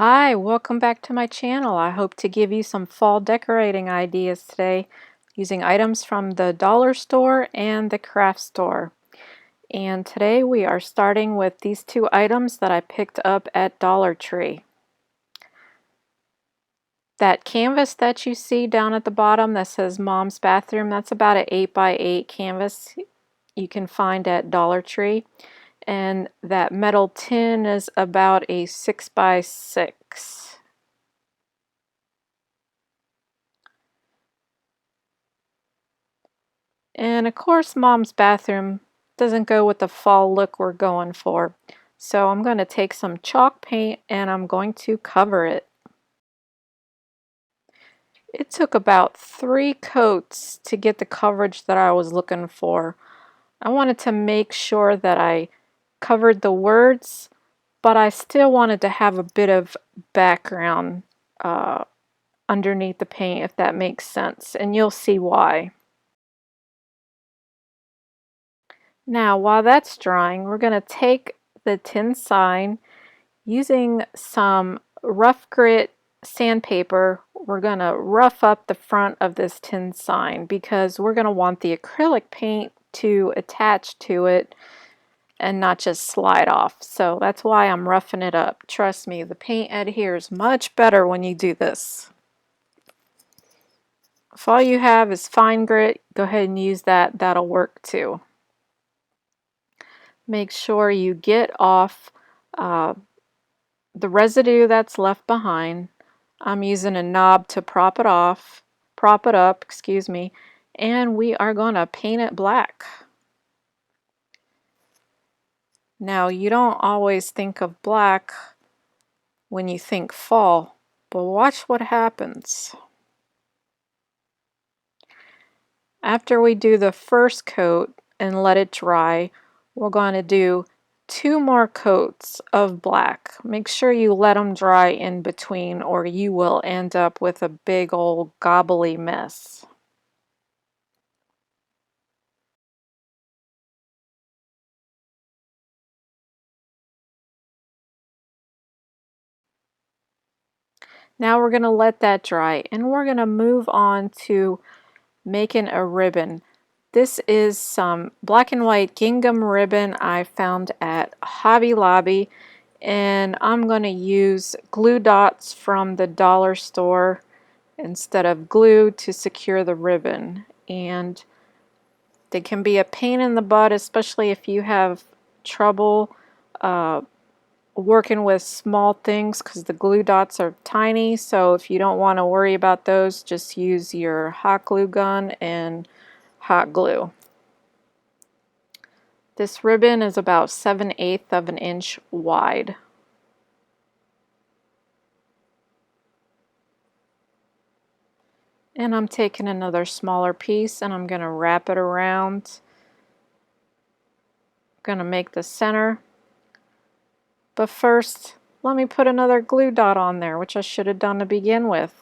Hi, welcome back to my channel. I hope to give you some fall decorating ideas today using items from the dollar store and the craft store. And today we are starting with these two items that I picked up at Dollar Tree. That canvas that you see down at the bottom that says Mom's Bathroom, that's about an 8x8 canvas you can find at Dollar Tree. And that metal tin is about a 6x6. And of course, Mom's bathroom doesn't go with the fall look we're going for. So I'm going to take some chalk paint and I'm going to cover it. It took about 3 coats to get the coverage that I was looking for. I wanted to make sure that I covered the words, but I still wanted to have a bit of background underneath the paint, if that makes sense, and you'll see why. Now, while that's drying, we're going to take the tin sign using some rough grit sandpaper. We're going to rough up the front of this tin sign because we're going to want the acrylic paint to attach to it and not just slide off. So that's why I'm roughing it up. Trust me, the paint adheres much better when you do this. If all you have is fine grit, go ahead and use that. That'll work too. Make sure you get off the residue that's left behind. I'm using a knob to prop it up, excuse me, and we are going to paint it black. Now, you don't always think of black when you think fall, but watch what happens. After we do the first coat and let it dry, we're going to do 2 more coats of black. Make sure you let them dry in between or you will end up with a big old gobbly mess. Now we're going to let that dry and we're going to move on to making a ribbon. This is some black and white gingham ribbon I found at Hobby Lobby, and I'm going to use glue dots from the dollar store instead of glue to secure the ribbon. And they can be a pain in the butt, especially if you have trouble working with small things because the glue dots are tiny. So if you don't want to worry about those, just use your hot glue gun and hot glue. This ribbon is about 7/8 of an inch wide. And I'm taking another smaller piece and I'm going to wrap it around. I'm going to make the center. But first, let me put another glue dot on there, which I should have done to begin with.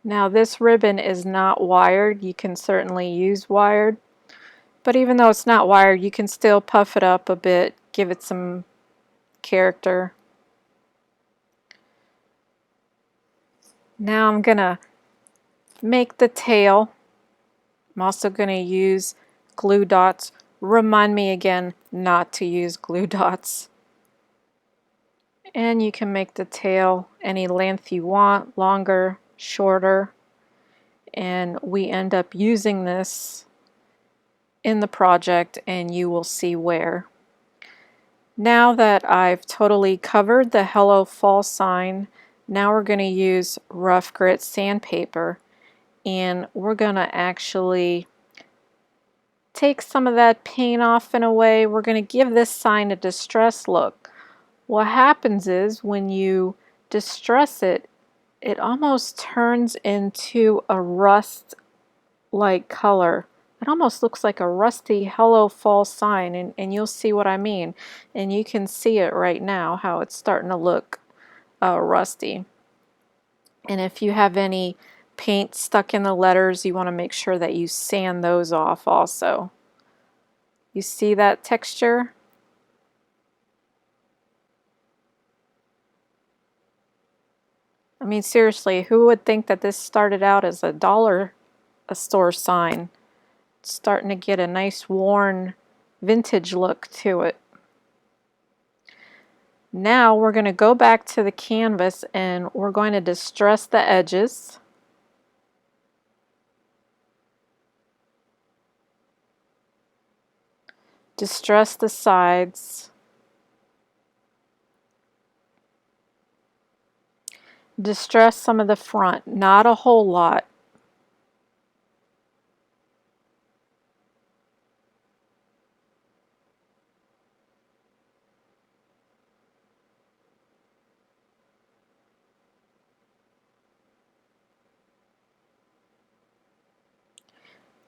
Now this ribbon is not wired. You can certainly use wired, but even though it's not wired, you can still puff it up a bit, give it some character. Now I'm gonna make the tail. I'm also gonna use glue dots. Remind me again not to use glue dots. And you can make the tail any length you want, longer, shorter, and we end up using this in the project and you will see where. Now that I've totally covered the Hello Fall sign, now we're going to use rough grit sandpaper and we're going to actually take some of that paint off in a way. We're going to give this sign a distress look. What happens is when you distress it, it almost turns into a rust-like color. It almost looks like a rusty Hello Fall sign, and you'll see what I mean. And you can see it right now, how it's starting to look rusty. And if you have any paint stuck in the letters, you want to make sure that you sand those off also. You see that texture? I mean, seriously, who would think that this started out as a dollar store sign? It's starting to get a nice worn vintage look to it. Now we're going to go back to the canvas and we're going to distress the edges. Distress the sides. Distress some of the front, not a whole lot.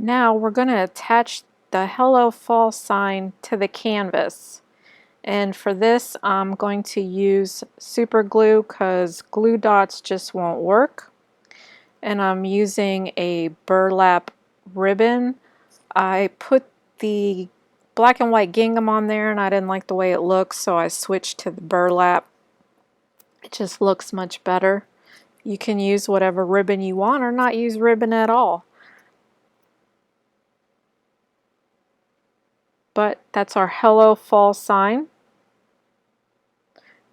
Now we're going to attach the Hello Fall sign to the canvas. And for this, I'm going to use super glue because glue dots just won't work. And I'm using a burlap ribbon. I put the black and white gingham on there and I didn't like the way it looks, so I switched to the burlap. It just looks much better. You can use whatever ribbon you want or not use ribbon at all. But that's our Hello Fall sign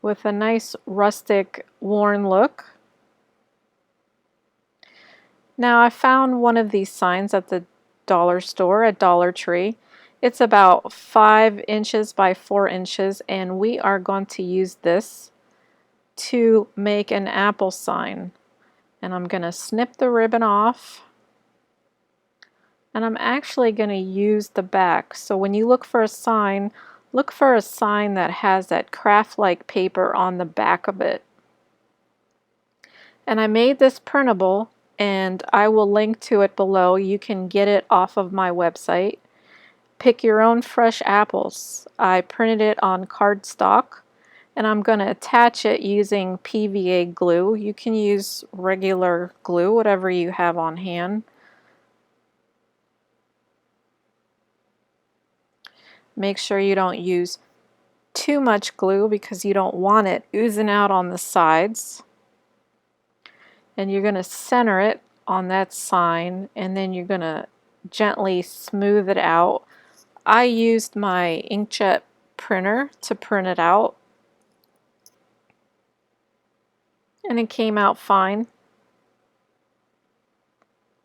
with a nice rustic worn look. Now I found one of these signs at the dollar store at Dollar Tree. It's about 5 inches by 4 inches and we are going to use this to make an apple sign. And I'm going to snip the ribbon off. And I'm actually going to use the back. So when you look for a sign, look for a sign that has that craft-like paper on the back of it. And I made this printable and I will link to it below. You can get it off of my website. Pick your own fresh apples. I printed it on cardstock and I'm going to attach it using PVA glue. You can use regular glue, whatever you have on hand. Make sure you don't use too much glue because you don't want it oozing out on the sides. And you're going to center it on that sign and then you're going to gently smooth it out. I used my inkjet printer to print it out and it came out fine.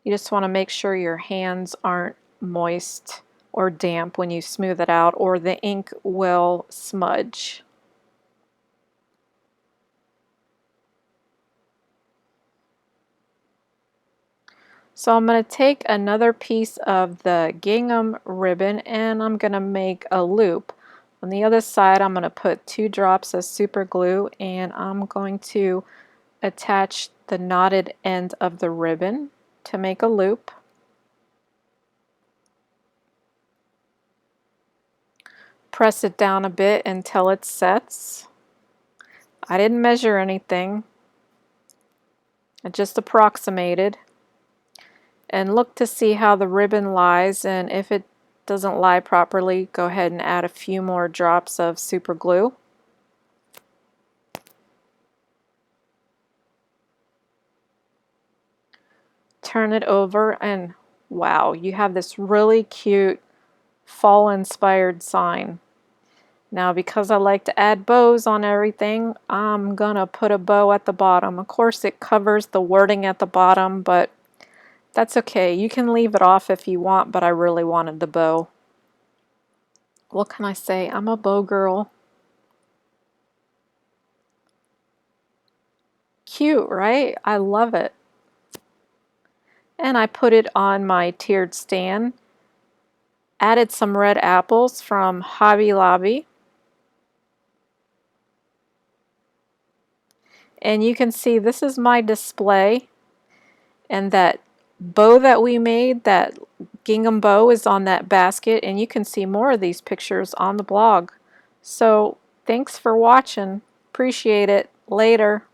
You just want to make sure your hands aren't moist or damp when you smooth it out or the ink will smudge. So I'm going to take another piece of the gingham ribbon and I'm going to make a loop. On the other side I'm going to put 2 drops of super glue and I'm going to attach the knotted end of the ribbon to make a loop. Press it down a bit until it sets. I didn't measure anything. I just approximated. And look to see how the ribbon lies, and if it doesn't lie properly, go ahead and add a few more drops of super glue. Turn it over and wow, you have this really cute fall inspired sign. Now because I like to add bows on everything, I'm gonna put a bow at the bottom. Of course it covers the wording at the bottom, but that's okay. You can leave it off if you want, but I really wanted the bow. What can I say? I'm a bow girl. Cute, right? I love it. And I put it on my tiered stand. Added some red apples from Hobby Lobby. And you can see this is my display, and that bow that we made, that gingham bow, is on that basket, and you can see more of these pictures on the blog. So thanks for watching. Appreciate it. Later.